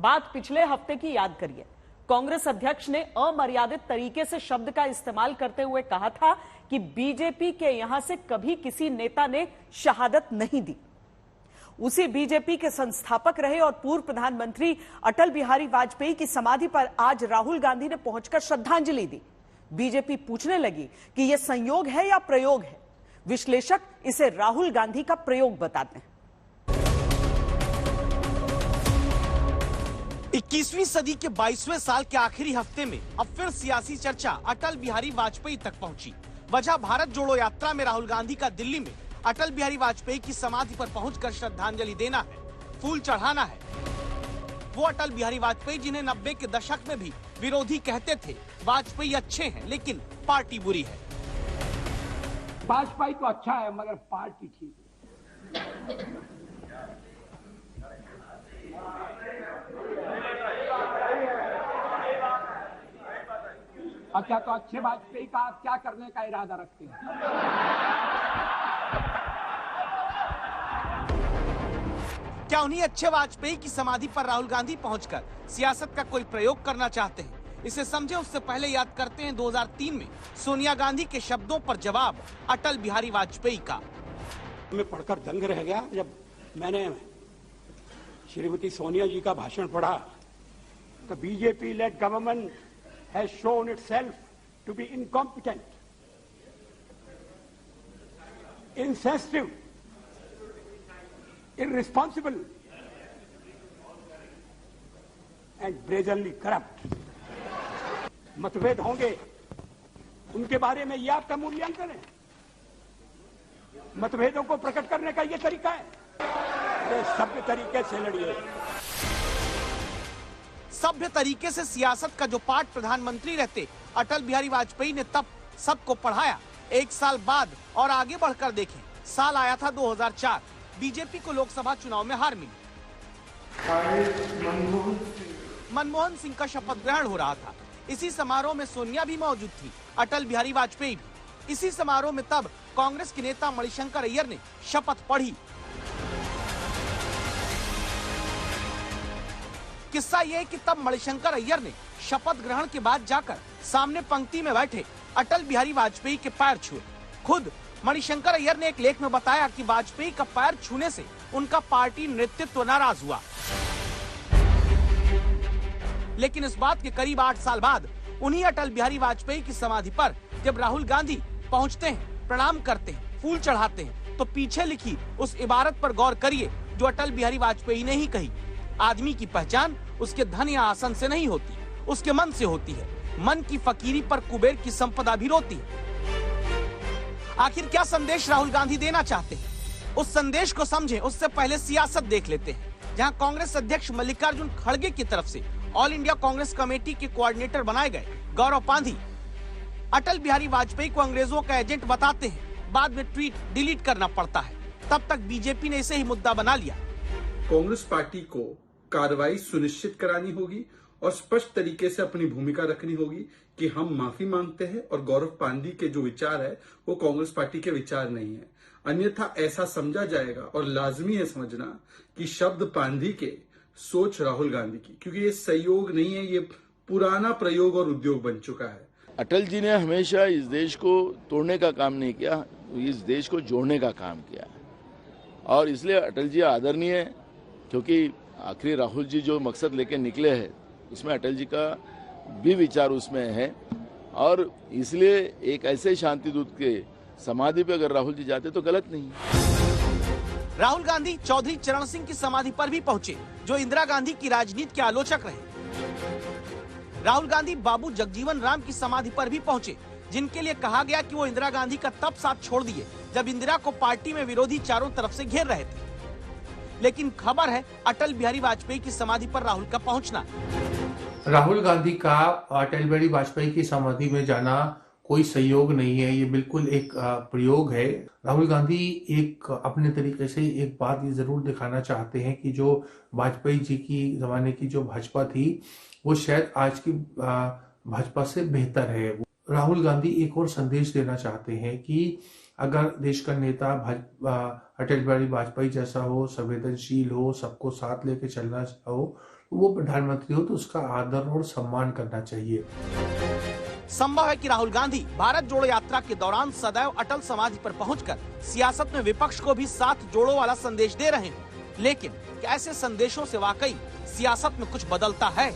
बात पिछले हफ्ते की याद करिए। कांग्रेस अध्यक्ष ने अमर्यादित तरीके से शब्द का इस्तेमाल करते हुए कहा था कि बीजेपी के यहां से कभी किसी नेता ने शहादत नहीं दी। उसी बीजेपी के संस्थापक रहे और पूर्व प्रधानमंत्री अटल बिहारी वाजपेयी की समाधि पर आज राहुल गांधी ने पहुंचकर श्रद्धांजलि दी। बीजेपी पूछने लगी कि यह संयोग है या प्रयोग है। विश्लेषक इसे राहुल गांधी का प्रयोग बताते हैं। 21वीं सदी के 22वें साल के आखिरी हफ्ते में अब फिर सियासी चर्चा अटल बिहारी वाजपेयी तक पहुंची। वजह भारत जोड़ो यात्रा में राहुल गांधी का दिल्ली में अटल बिहारी वाजपेयी की समाधि पर पहुंचकर श्रद्धांजलि देना है, फूल चढ़ाना है। वो अटल बिहारी वाजपेयी जिन्हें 90 के दशक में भी विरोधी कहते थे, वाजपेयी अच्छे हैं लेकिन पार्टी बुरी है। वाजपेयी तो अच्छा है मगर पार्टी ठीक है। अच्छा, तो अच्छे वाजपेयी का आप क्या करने का इरादा रखते हैं? क्या उन्हीं अच्छे वाजपेयी की समाधि पर राहुल गांधी पहुंचकर सियासत का कोई प्रयोग करना चाहते हैं? इसे समझे उससे पहले याद करते हैं 2003 में सोनिया गांधी के शब्दों पर जवाब अटल बिहारी वाजपेयी का। मैं पढ़कर दंग रह गया जब मैंने श्रीमती सोनिया जी का भाषण पढ़ा। तो BJP lead government has shown itself to be incompetent, insensitive, irresponsible, and brazenly corrupt. मतभेद होंगे, उनके बारे में यह आपका मूल्यांकन है। मतभेदों को प्रकट करने का यह तरीका है। सभ्य तरीके से लड़िए। सभ्य तरीके से सियासत का जो पाठ प्रधानमंत्री रहते अटल बिहारी वाजपेयी ने तब सबको पढ़ाया। एक साल बाद और आगे बढ़कर देखें, साल आया था 2004। बीजेपी को लोकसभा चुनाव में हार मिली। मनमोहन सिंह का शपथ ग्रहण हो रहा था। इसी समारोह में सोनिया भी मौजूद थी, अटल बिहारी वाजपेयी भी। इसी समारोह में तब कांग्रेस के नेता मणिशंकर अय्यर ने शपथ पढ़ी। किस्सा यह कि तब मणिशंकर अय्यर ने शपथ ग्रहण के बाद जाकर सामने पंक्ति में बैठे अटल बिहारी वाजपेयी के पैर छुए। खुद मणिशंकर अय्यर ने एक लेख में बताया कि वाजपेयी का पैर छूने से उनका पार्टी नेतृत्व नाराज हुआ। लेकिन इस बात के करीब 8 साल बाद उन्हीं अटल बिहारी वाजपेयी की समाधि पर जब राहुल गांधी पहुंचते हैं, प्रणाम करते हैं, फूल चढ़ाते हैं, तो पीछे लिखी उस इबारत पर गौर करिए जो अटल बिहारी वाजपेयी ने ही कही। आदमी की पहचान उसके धन या आसन से नहीं होती, उसके मन से होती है। मन की फकीरी पर कुबेर की संपदा भी रोती है। आखिर क्या संदेश राहुल गांधी देना चाहते हैं? उस संदेश को समझें उससे पहले सियासत देख लेते हैं, जहां कांग्रेस अध्यक्ष मल्लिकार्जुन खड़गे की तरफ से ऑल इंडिया कांग्रेस कमेटी के कोऑर्डिनेटर बनाए गए गौरव पांधी अटल बिहारी वाजपेयी को अंग्रेजों का एजेंट बताते हैं। बाद में ट्वीट डिलीट करना पड़ता है। तब तक बीजेपी ने इसे ही मुद्दा बना लिया। कांग्रेस पार्टी को कार्रवाई सुनिश्चित करानी होगी और स्पष्ट तरीके से अपनी भूमिका रखनी होगी कि हम माफी मांगते हैं और गौरव पांधी के जो विचार है वो कांग्रेस पार्टी के विचार नहीं है। अन्यथा ऐसा समझा जाएगा और लाजमी है समझना कि शब्द पांधी के सोच राहुल गांधी की, क्योंकि ये संयोग नहीं है, ये पुराना प्रयोग और उद्योग बन चुका है। अटल जी ने हमेशा इस देश को तोड़ने का काम नहीं किया, इस देश को जोड़ने का काम किया और इसलिए अटल जी आदरणीय है, क्योंकि आखिरी राहुल जी जो मकसद लेके निकले हैं उसमें अटल जी का भी विचार उसमें है और इसलिए एक ऐसे शांति दूत के समाधि पे अगर राहुल जी जाते तो गलत नहीं। राहुल गांधी चौधरी चरण सिंह की समाधि पर भी पहुंचे, जो इंदिरा गांधी की राजनीति के आलोचक रहे। राहुल गांधी बाबू जगजीवन राम की समाधि पर भी पहुंचे, जिनके लिए कहा गया कि वो इंदिरा गांधी का तब साथ छोड़ दिए जब इंदिरा को पार्टी में विरोधी चारों तरफ से घेर रहे थे। लेकिन खबर है अटल बिहारी वाजपेयी की समाधि पर राहुल का पहुंचना। राहुल गांधी का अटल बिहारी वाजपेयी की समाधि में जाना कोई संयोग नहीं है, ये बिल्कुल एक प्रयोग है। राहुल गांधी एक अपने तरीके से एक बात ये जरूर दिखाना चाहते हैं कि जो वाजपेयी जी की जमाने की जो भाजपा थी वो शायद आज की भाजपा से बेहतर है। राहुल गांधी एक और संदेश देना चाहते हैं कि अगर देश का नेता अटल बिहारी वाजपेयी जैसा हो, संवेदनशील हो, सबको साथ लेके चलना हो, वो प्रधानमंत्री हो तो उसका आदर और सम्मान करना चाहिए। संभव है कि राहुल गांधी भारत जोड़ो यात्रा के दौरान सदैव अटल समाधि पर पहुंचकर सियासत में विपक्ष को भी साथ जोड़ो वाला संदेश दे रहे हैं, लेकिन क्या ऐसे संदेशों से वाकई सियासत में कुछ बदलता है?